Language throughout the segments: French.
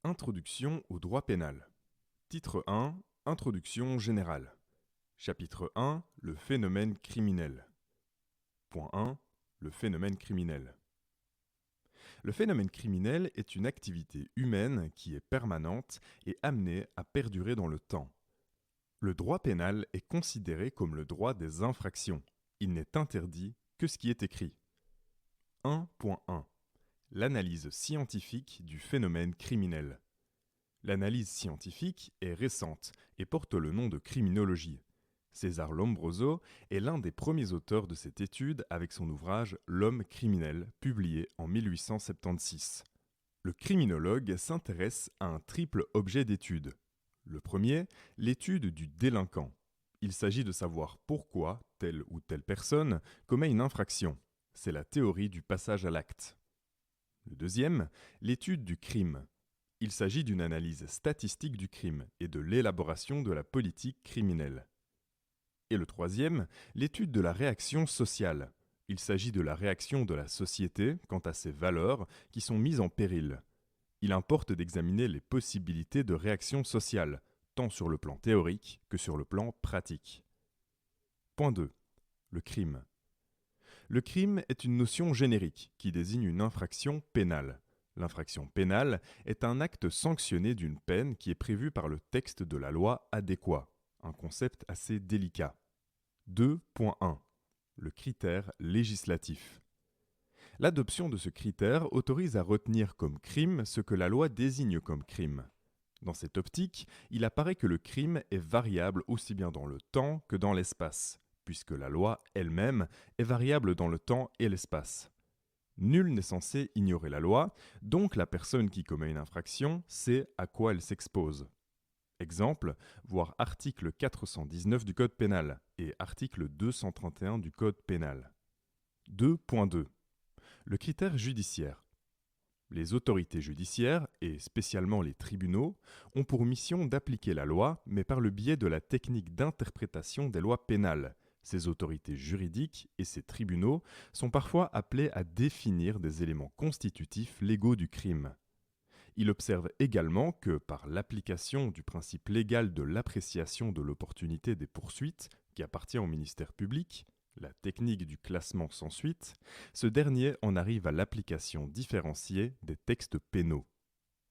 Introduction au droit pénal. Titre 1. Introduction générale. Chapitre 1. Le phénomène criminel. Point 1. Le phénomène criminel. Le phénomène criminel est une activité humaine qui est permanente et amenée à perdurer dans le temps. Le droit pénal est considéré comme le droit des infractions. Il n'est interdit que ce qui est écrit. 1.1. L'analyse scientifique du phénomène criminel. L'analyse scientifique est récente et porte le nom de criminologie. César Lombroso est l'un des premiers auteurs de cette étude avec son ouvrage L'homme criminel, publié en 1876. Le criminologue s'intéresse à un triple objet d'étude. Le premier, l'étude du délinquant. Il s'agit de savoir pourquoi telle ou telle personne commet une infraction. C'est la théorie du passage à l'acte. Le deuxième, l'étude du crime. Il s'agit d'une analyse statistique du crime et de l'élaboration de la politique criminelle. Et le troisième, l'étude de la réaction sociale. Il s'agit de la réaction de la société quant à ses valeurs qui sont mises en péril. Il importe d'examiner les possibilités de réaction sociale, tant sur le plan théorique que sur le plan pratique. Point 2. Le crime. Le crime est une notion générique qui désigne une infraction pénale. L'infraction pénale est un acte sanctionné d'une peine qui est prévue par le texte de la loi adéquat, un concept assez délicat. 2.1. Le critère législatif. L'adoption de ce critère autorise à retenir comme crime ce que la loi désigne comme crime. Dans cette optique, il apparaît que le crime est variable aussi bien dans le temps que dans l'espace, puisque la loi elle-même est variable dans le temps et l'espace. Nul n'est censé ignorer la loi, donc la personne qui commet une infraction sait à quoi elle s'expose. Exemple, voir article 419 du Code pénal et article 231 du Code pénal. 2.2. Le critère judiciaire. Les autorités judiciaires, et spécialement les tribunaux, ont pour mission d'appliquer la loi, mais par le biais de la technique d'interprétation des lois pénales. Ces autorités juridiques et ces tribunaux sont parfois appelés à définir des éléments constitutifs légaux du crime. Il observe également que, par l'application du principe légal de l'appréciation de l'opportunité des poursuites, qui appartient au ministère public, la technique du classement sans suite, ce dernier en arrive à l'application différenciée des textes pénaux.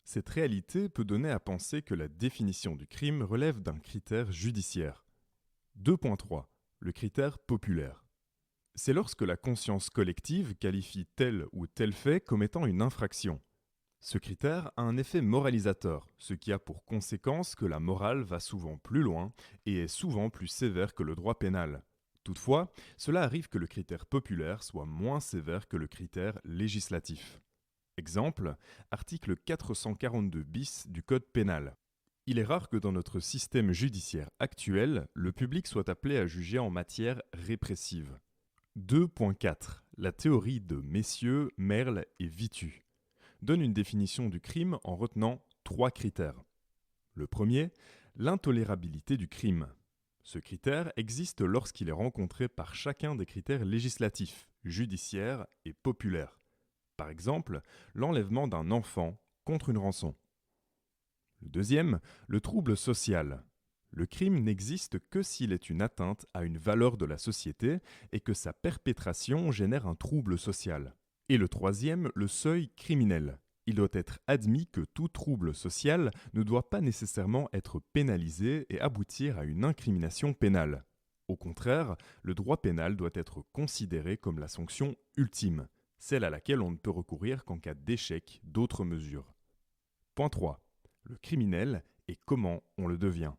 Cette réalité peut donner à penser que la définition du crime relève d'un critère judiciaire. 2.3. Le critère populaire. C'est lorsque la conscience collective qualifie tel ou tel fait comme étant une infraction. Ce critère a un effet moralisateur, ce qui a pour conséquence que la morale va souvent plus loin et est souvent plus sévère que le droit pénal. Toutefois, cela arrive que le critère populaire soit moins sévère que le critère législatif. Exemple, article 442 bis du Code pénal. Il est rare que dans notre système judiciaire actuel, le public soit appelé à juger en matière répressive. 2.4. La théorie de Messieurs, Merle et Vitu donne une définition du crime en retenant 3 critères. Le premier, l'intolérabilité du crime. Ce critère existe lorsqu'il est rencontré par chacun des critères législatifs, judiciaires et populaires. Par exemple, l'enlèvement d'un enfant contre une rançon. Le deuxième, le trouble social. Le crime n'existe que s'il est une atteinte à une valeur de la société et que sa perpétration génère un trouble social. Et le troisième, le seuil criminel. Il doit être admis que tout trouble social ne doit pas nécessairement être pénalisé et aboutir à une incrimination pénale. Au contraire, le droit pénal doit être considéré comme la sanction ultime, celle à laquelle on ne peut recourir qu'en cas d'échec d'autres mesures. Point 3. Le criminel et comment on le devient.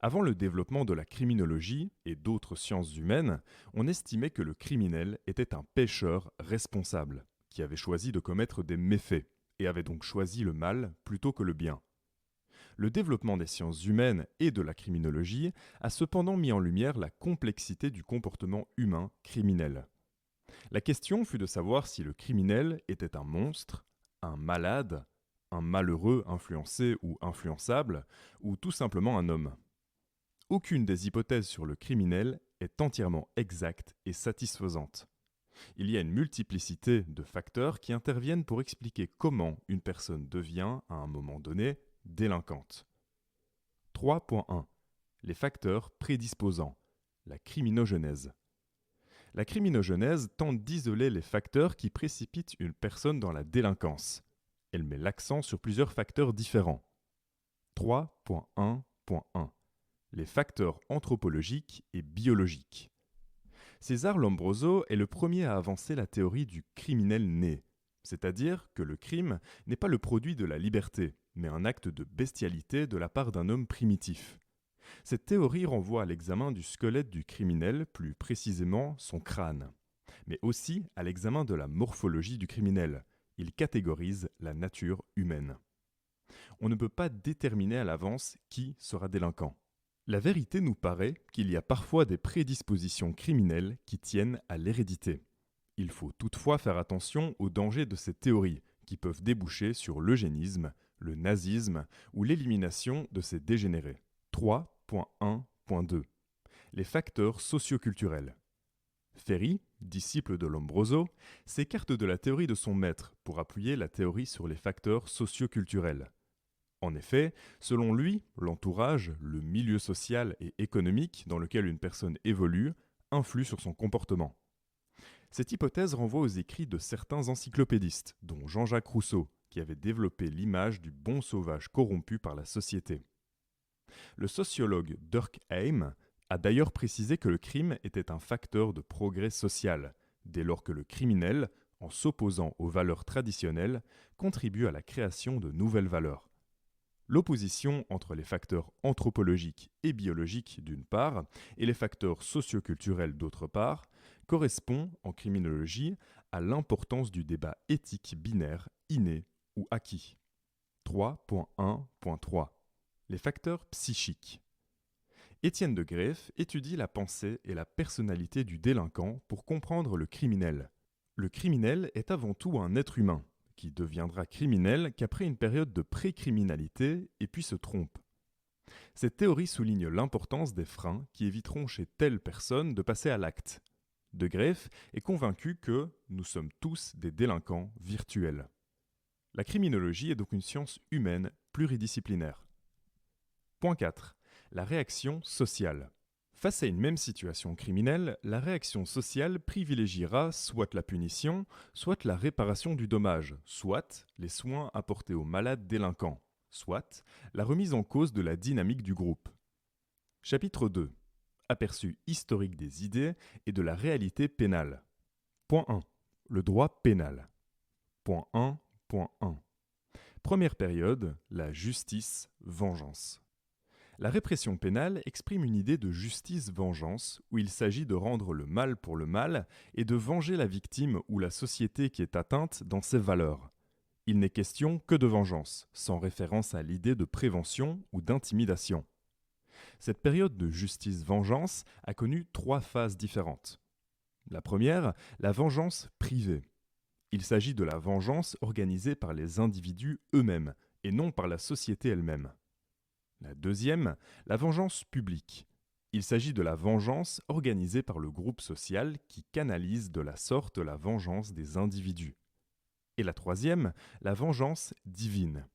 Avant le développement de la criminologie et d'autres sciences humaines, on estimait que le criminel était un pécheur responsable, qui avait choisi de commettre des méfaits, et avait donc choisi le mal plutôt que le bien. Le développement des sciences humaines et de la criminologie a cependant mis en lumière la complexité du comportement humain criminel. La question fut de savoir si le criminel était un monstre, un malade, un malheureux influencé ou influençable, ou tout simplement un homme. Aucune des hypothèses sur le criminel est entièrement exacte et satisfaisante. Il y a une multiplicité de facteurs qui interviennent pour expliquer comment une personne devient, à un moment donné, délinquante. 3.1. Les facteurs prédisposants. La criminogenèse. La criminogenèse tente d'isoler les facteurs qui précipitent une personne dans la délinquance. Elle met l'accent sur plusieurs facteurs différents. 3.1.1. Les facteurs anthropologiques et biologiques. César Lombroso est le premier à avancer la théorie du criminel né, c'est-à-dire que le crime n'est pas le produit de la liberté, mais un acte de bestialité de la part d'un homme primitif. Cette théorie renvoie à l'examen du squelette du criminel, plus précisément son crâne, mais aussi à l'examen de la morphologie du criminel. Il catégorise la nature humaine. On ne peut pas déterminer à l'avance qui sera délinquant. La vérité nous paraît qu'il y a parfois des prédispositions criminelles qui tiennent à l'hérédité. Il faut toutefois faire attention aux dangers de ces théories, qui peuvent déboucher sur l'eugénisme, le nazisme ou l'élimination de ces dégénérés. 3.1.2. Les facteurs socioculturels. Ferri, disciple de Lombroso, s'écarte de la théorie de son maître pour appuyer la théorie sur les facteurs socioculturels. En effet, selon lui, l'entourage, le milieu social et économique dans lequel une personne évolue, influe sur son comportement. Cette hypothèse renvoie aux écrits de certains encyclopédistes, dont Jean-Jacques Rousseau, qui avait développé l'image du bon sauvage corrompu par la société. Le sociologue Durkheim a d'ailleurs précisé que le crime était un facteur de progrès social, dès lors que le criminel, en s'opposant aux valeurs traditionnelles, contribue à la création de nouvelles valeurs. L'opposition entre les facteurs anthropologiques et biologiques d'une part et les facteurs socioculturels d'autre part correspond en criminologie à l'importance du débat éthique binaire inné ou acquis. 3.1.3. Les facteurs psychiques. Étienne de Greef étudie la pensée et la personnalité du délinquant pour comprendre le criminel. Le criminel est avant tout un être humain, qui deviendra criminel qu'après une période de pré-criminalité et puis se trompe. Cette théorie souligne l'importance des freins qui éviteront chez telle personne de passer à l'acte. De Greef est convaincu que nous sommes tous des délinquants virtuels. La criminologie est donc une science humaine pluridisciplinaire. Point 4. La réaction sociale. Face à une même situation criminelle, la réaction sociale privilégiera soit la punition, soit la réparation du dommage, soit les soins apportés aux malades délinquants, soit la remise en cause de la dynamique du groupe. Chapitre 2. Aperçu historique des idées et de la réalité pénale. Point 1. Le droit pénal. Point 1.1. Première période, la justice-vengeance. La répression pénale exprime une idée de justice-vengeance où il s'agit de rendre le mal pour le mal et de venger la victime ou la société qui est atteinte dans ses valeurs. Il n'est question que de vengeance, sans référence à l'idée de prévention ou d'intimidation. Cette période de justice-vengeance a connu 3 phases différentes. La première, la vengeance privée. Il s'agit de la vengeance organisée par les individus eux-mêmes et non par la société elle-même. La deuxième, la vengeance publique. Il s'agit de la vengeance organisée par le groupe social qui canalise de la sorte la vengeance des individus. Et la troisième, la vengeance divine.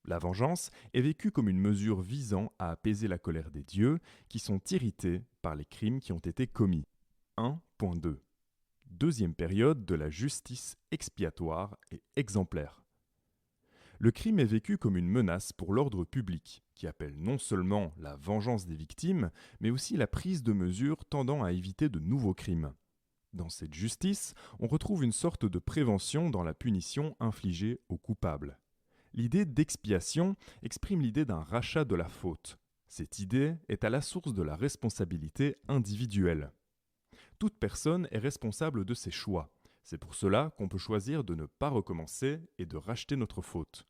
La vengeance est vécue comme une mesure visant à apaiser la colère des dieux qui sont irrités par les crimes qui ont été commis. 1.2. Deuxième période de la justice expiatoire et exemplaire. Le crime est vécu comme une menace pour l'ordre public, qui appelle non seulement la vengeance des victimes, mais aussi la prise de mesures tendant à éviter de nouveaux crimes. Dans cette justice, on retrouve une sorte de prévention dans la punition infligée aux coupables. L'idée d'expiation exprime l'idée d'un rachat de la faute. Cette idée est à la source de la responsabilité individuelle. Toute personne est responsable de ses choix. C'est pour cela qu'on peut choisir de ne pas recommencer et de racheter notre faute.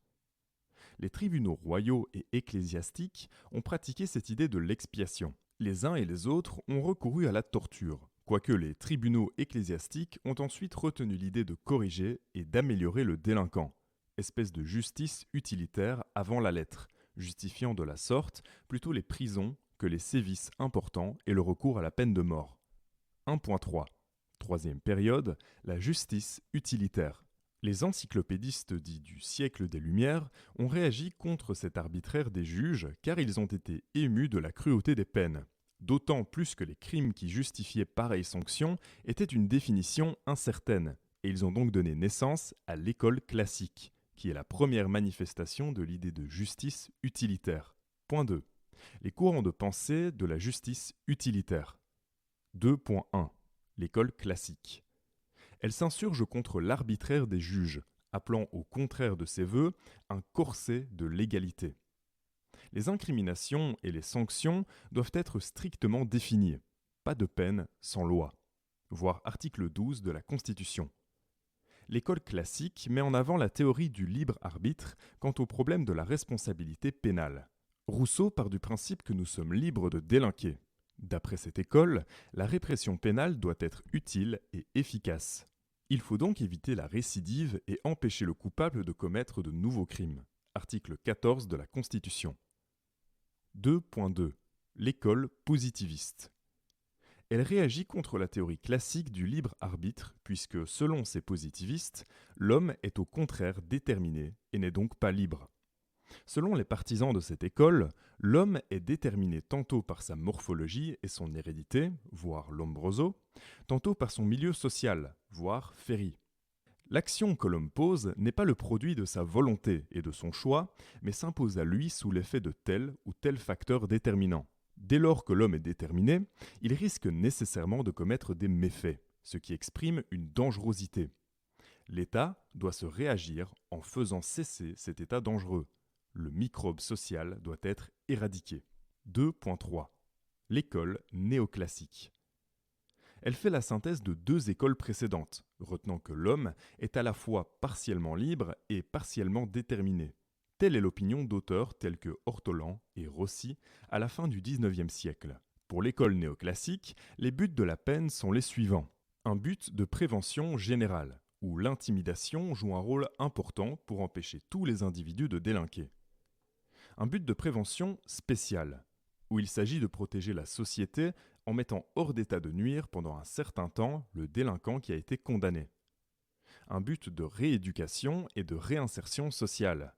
Les tribunaux royaux et ecclésiastiques ont pratiqué cette idée de l'expiation. Les uns et les autres ont recouru à la torture, quoique les tribunaux ecclésiastiques ont ensuite retenu l'idée de corriger et d'améliorer le délinquant, espèce de justice utilitaire avant la lettre, justifiant de la sorte plutôt les prisons que les sévices importants et le recours à la peine de mort. 1.3. Troisième période, la justice utilitaire. Les encyclopédistes dits du siècle des Lumières ont réagi contre cet arbitraire des juges car ils ont été émus de la cruauté des peines. D'autant plus que les crimes qui justifiaient pareille sanction étaient une définition incertaine, et ils ont donc donné naissance à l'école classique, qui est la première manifestation de l'idée de justice utilitaire. Point 2. Les courants de pensée de la justice utilitaire. 2.1. L'école classique. Elle s'insurge contre l'arbitraire des juges, appelant au contraire de ses vœux un corset de l'égalité. Les incriminations et les sanctions doivent être strictement définies. Pas de peine sans loi. Voir article 12 de la Constitution. L'école classique met en avant la théorie du libre arbitre quant au problème de la responsabilité pénale. Rousseau part du principe que nous sommes libres de délinquer. D'après cette école, la répression pénale doit être utile et efficace. Il faut donc éviter la récidive et empêcher le coupable de commettre de nouveaux crimes. Article 14 de la Constitution. 2.2. L'école positiviste. Elle réagit contre la théorie classique du libre arbitre, puisque, selon ces positivistes, l'homme est au contraire déterminé et n'est donc pas libre. Selon les partisans de cette école, l'homme est déterminé tantôt par sa morphologie et son hérédité, voire Lombroso, tantôt par son milieu social, voire Ferry. L'action que l'homme pose n'est pas le produit de sa volonté et de son choix, mais s'impose à lui sous l'effet de tel ou tel facteur déterminant. Dès lors que l'homme est déterminé, il risque nécessairement de commettre des méfaits, ce qui exprime une dangerosité. L'État doit se réagir en faisant cesser cet état dangereux. Le microbe social doit être éradiqué. 2.3. L'école néoclassique. Elle fait la synthèse de deux écoles précédentes, retenant que l'homme est à la fois partiellement libre et partiellement déterminé. Telle est l'opinion d'auteurs tels que Ortolan et Rossi à la fin du XIXe siècle. Pour l'école néoclassique, les buts de la peine sont les suivants. Un but de prévention générale, où l'intimidation joue un rôle important pour empêcher tous les individus de délinquer. Un but de prévention spécial, où il s'agit de protéger la société en mettant hors d'état de nuire pendant un certain temps le délinquant qui a été condamné. Un but de rééducation et de réinsertion sociale,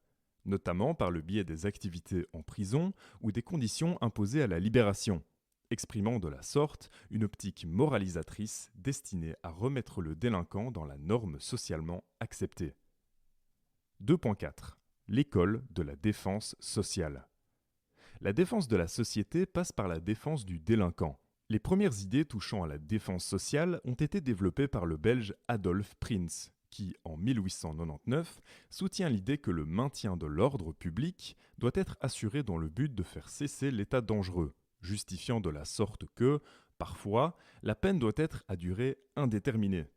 notamment par le biais des activités en prison ou des conditions imposées à la libération, exprimant de la sorte une optique moralisatrice destinée à remettre le délinquant dans la norme socialement acceptée. 2.4. L'école de la défense sociale. La défense de la société passe par la défense du délinquant. Les premières idées touchant à la défense sociale ont été développées par le Belge Adolphe Prins, qui, en 1899, soutient l'idée que le maintien de l'ordre public doit être assuré dans le but de faire cesser l'état dangereux, justifiant de la sorte que, parfois, la peine doit être à durée indéterminée.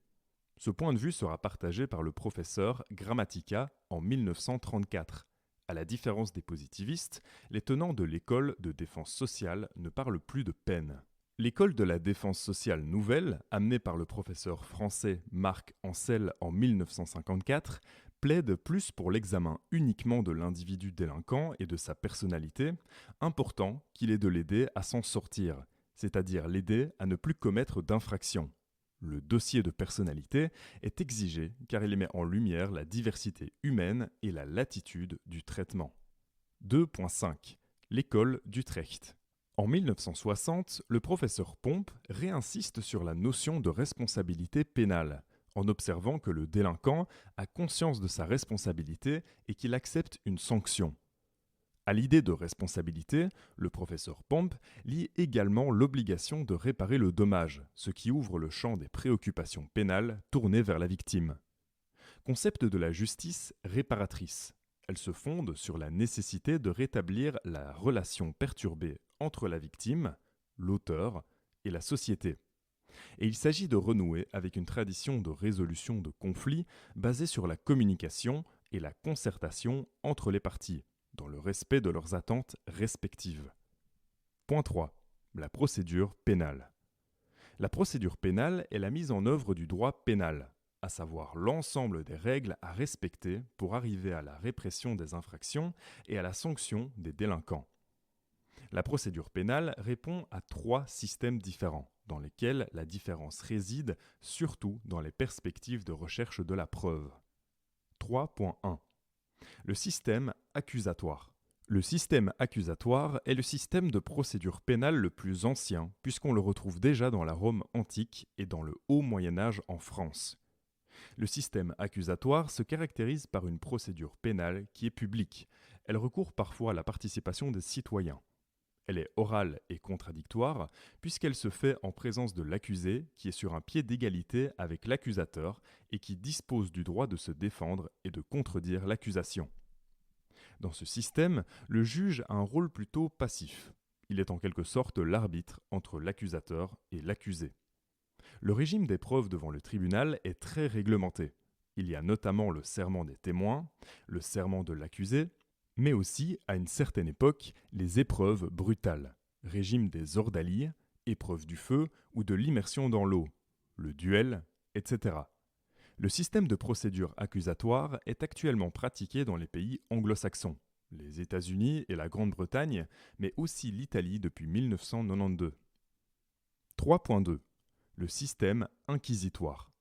Ce point de vue sera partagé par le professeur Grammatica en 1934. À la différence des positivistes, les tenants de l'école de défense sociale ne parlent plus de peine. L'école de la défense sociale nouvelle, amenée par le professeur français Marc Ancel en 1954, plaide plus pour l'examen uniquement de l'individu délinquant et de sa personnalité, important qu'il est de l'aider à s'en sortir, c'est-à-dire l'aider à ne plus commettre d'infractions. Le dossier de personnalité est exigé car il met en lumière la diversité humaine et la latitude du traitement. 2.5. L'école d'Utrecht. En 1960, le professeur Pomp réinsiste sur la notion de responsabilité pénale, en observant que le délinquant a conscience de sa responsabilité et qu'il accepte une sanction. À l'idée de responsabilité, le professeur Pomp lie également l'obligation de réparer le dommage, ce qui ouvre le champ des préoccupations pénales tournées vers la victime. Concept de la justice réparatrice. Elle se fonde sur la nécessité de rétablir la relation perturbée entre la victime, l'auteur et la société. Et il s'agit de renouer avec une tradition de résolution de conflits basée sur la communication et la concertation entre les parties, dans le respect de leurs attentes respectives. Point 3. La procédure pénale. La procédure pénale est la mise en œuvre du droit pénal, à savoir l'ensemble des règles à respecter pour arriver à la répression des infractions et à la sanction des délinquants. La procédure pénale répond à 3 systèmes différents, dans lesquelles la différence réside surtout dans les perspectives de recherche de la preuve. 3.1. Le système accusatoire. Le système accusatoire est le système de procédure pénale le plus ancien, puisqu'on le retrouve déjà dans la Rome antique et dans le Haut Moyen-Âge en France. Le système accusatoire se caractérise par une procédure pénale qui est publique. Elle recourt parfois à la participation des citoyens. Elle est orale et contradictoire, puisqu'elle se fait en présence de l'accusé, qui est sur un pied d'égalité avec l'accusateur et qui dispose du droit de se défendre et de contredire l'accusation. Dans ce système, le juge a un rôle plutôt passif. Il est en quelque sorte l'arbitre entre l'accusateur et l'accusé. Le régime des preuves devant le tribunal est très réglementé. Il y a notamment le serment des témoins, le serment de l'accusé, mais aussi, à une certaine époque, les épreuves brutales, régime des ordalies, épreuve du feu ou de l'immersion dans l'eau, le duel, etc. Le système de procédure accusatoire est actuellement pratiqué dans les pays anglo-saxons, les États-Unis et la Grande-Bretagne, mais aussi l'Italie depuis 1992. 3.2. Le système inquisitoire.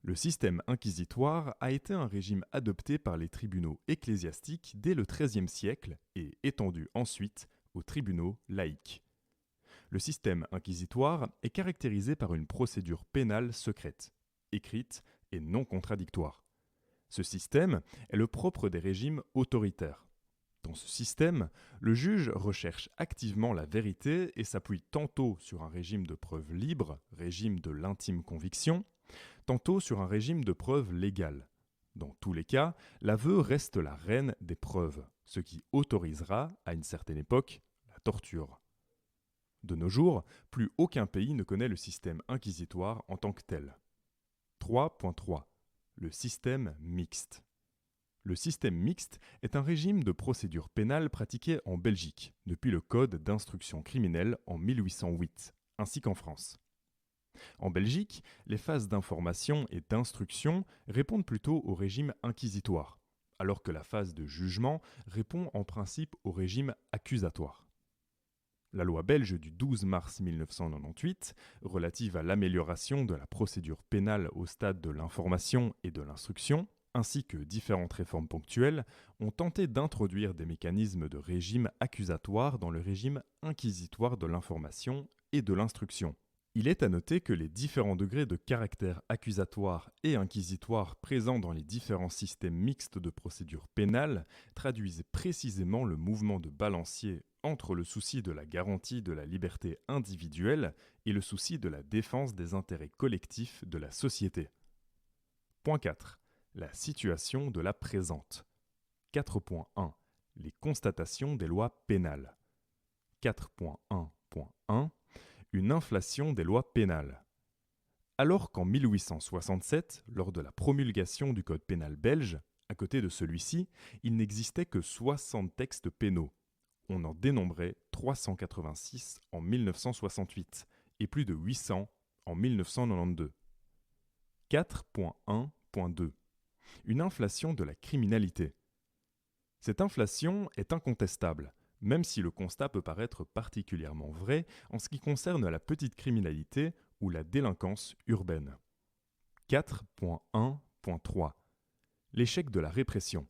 Le système inquisitoire a été un régime adopté par les tribunaux ecclésiastiques dès le XIIIe siècle et étendu ensuite aux tribunaux laïques. Le système inquisitoire est caractérisé par une procédure pénale secrète, écrite et non contradictoire. Ce système est le propre des régimes autoritaires. Dans ce système, le juge recherche activement la vérité et s'appuie tantôt sur un régime de preuves libre, régime de l'intime conviction, tantôt sur un régime de preuves légales. Dans tous les cas, l'aveu reste la reine des preuves, ce qui autorisera, à une certaine époque, la torture. De nos jours, plus aucun pays ne connaît le système inquisitoire en tant que tel. 3.3. Le système mixte. Le système mixte est un régime de procédure pénale pratiqué en Belgique depuis le Code d'instruction criminelle en 1808, ainsi qu'en France. En Belgique, les phases d'information et d'instruction répondent plutôt au régime inquisitoire, alors que la phase de jugement répond en principe au régime accusatoire. La loi belge du 12 mars 1998, relative à l'amélioration de la procédure pénale au stade de l'information et de l'instruction, ainsi que différentes réformes ponctuelles, ont tenté d'introduire des mécanismes de régime accusatoire dans le régime inquisitoire de l'information et de l'instruction. Il est à noter que les différents degrés de caractère accusatoire et inquisitoire présents dans les différents systèmes mixtes de procédure pénale traduisent précisément le mouvement de balancier entre le souci de la garantie de la liberté individuelle et le souci de la défense des intérêts collectifs de la société. Point 4. La situation de la présente. 4.1. Les constatations des lois pénales. 4.1.1. Une inflation des lois pénales. Alors qu'en 1867, lors de la promulgation du Code pénal belge, à côté de celui-ci, il n'existait que 60 textes pénaux. On en dénombrait 386 en 1968 et plus de 800 en 1992. 4.1.2. Une inflation de la criminalité. Cette inflation est incontestable, même si le constat peut paraître particulièrement vrai en ce qui concerne la petite criminalité ou la délinquance urbaine. 4.1.3. L'échec de la répression.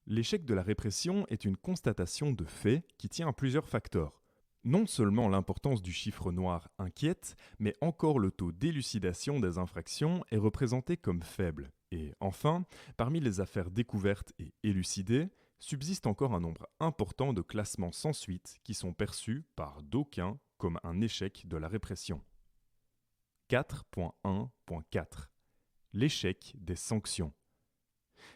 L'échec de la répression est une constatation de fait qui tient à plusieurs facteurs. Non seulement l'importance du chiffre noir inquiète, mais encore le taux d'élucidation des infractions est représenté comme faible. Et enfin, parmi les affaires découvertes et élucidées, subsiste encore un nombre important de classements sans suite qui sont perçus par d'aucuns comme un échec de la répression. 4.1.4. L'échec des sanctions.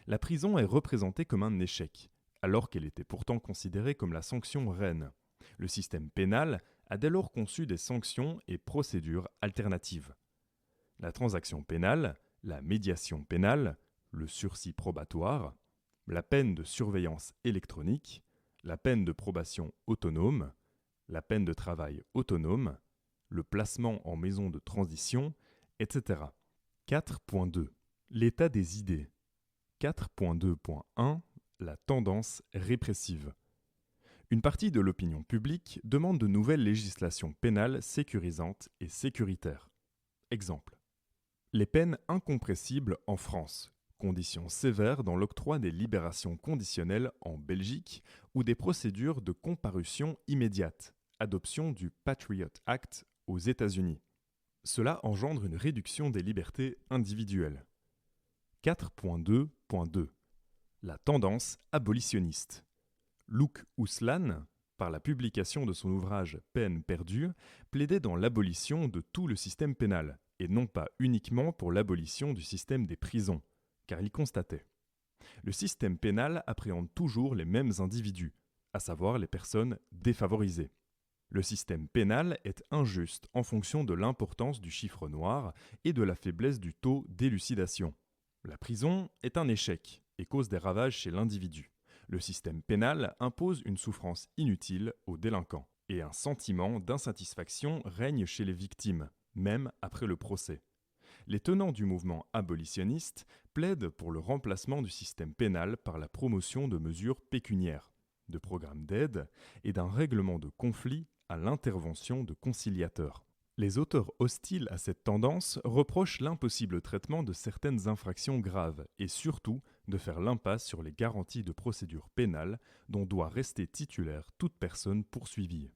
La prison est représentée comme un échec, alors qu'elle était pourtant considérée comme la sanction reine. Le système pénal a dès lors conçu des sanctions et procédures alternatives. La transaction pénale, la médiation pénale, le sursis probatoire, la peine de surveillance électronique, la peine de probation autonome, la peine de travail autonome, le placement en maison de transition, etc. 4.2. L'état des idées. 4.2.1. La tendance répressive. Une partie de l'opinion publique demande de nouvelles législations pénales sécurisantes et sécuritaires. Exemple. Les peines incompressibles en France, conditions sévères dans l'octroi des libérations conditionnelles en Belgique ou des procédures de comparution immédiate, adoption du Patriot Act aux États-Unis. Cela engendre une réduction des libertés individuelles. 4.2.2 La tendance abolitionniste. Luc Ouslan, par la publication de son ouvrage Peine perdue, plaidait dans l'abolition de tout le système pénal, et non pas uniquement pour l'abolition du système des prisons, car il constatait: le système pénal appréhende toujours les mêmes individus, à savoir les personnes défavorisées. Le système pénal est injuste en fonction de l'importance du chiffre noir et de la faiblesse du taux d'élucidation. La prison est un échec et cause des ravages chez l'individu. Le système pénal impose une souffrance inutile aux délinquants et un sentiment d'insatisfaction règne chez les victimes, même après le procès. Les tenants du mouvement abolitionniste plaident pour le remplacement du système pénal par la promotion de mesures pécuniaires, de programmes d'aide et d'un règlement de conflits à l'intervention de conciliateurs. Les auteurs hostiles à cette tendance reprochent l'impossible traitement de certaines infractions graves et surtout de faire l'impasse sur les garanties de procédure pénale dont doit rester titulaire toute personne poursuivie.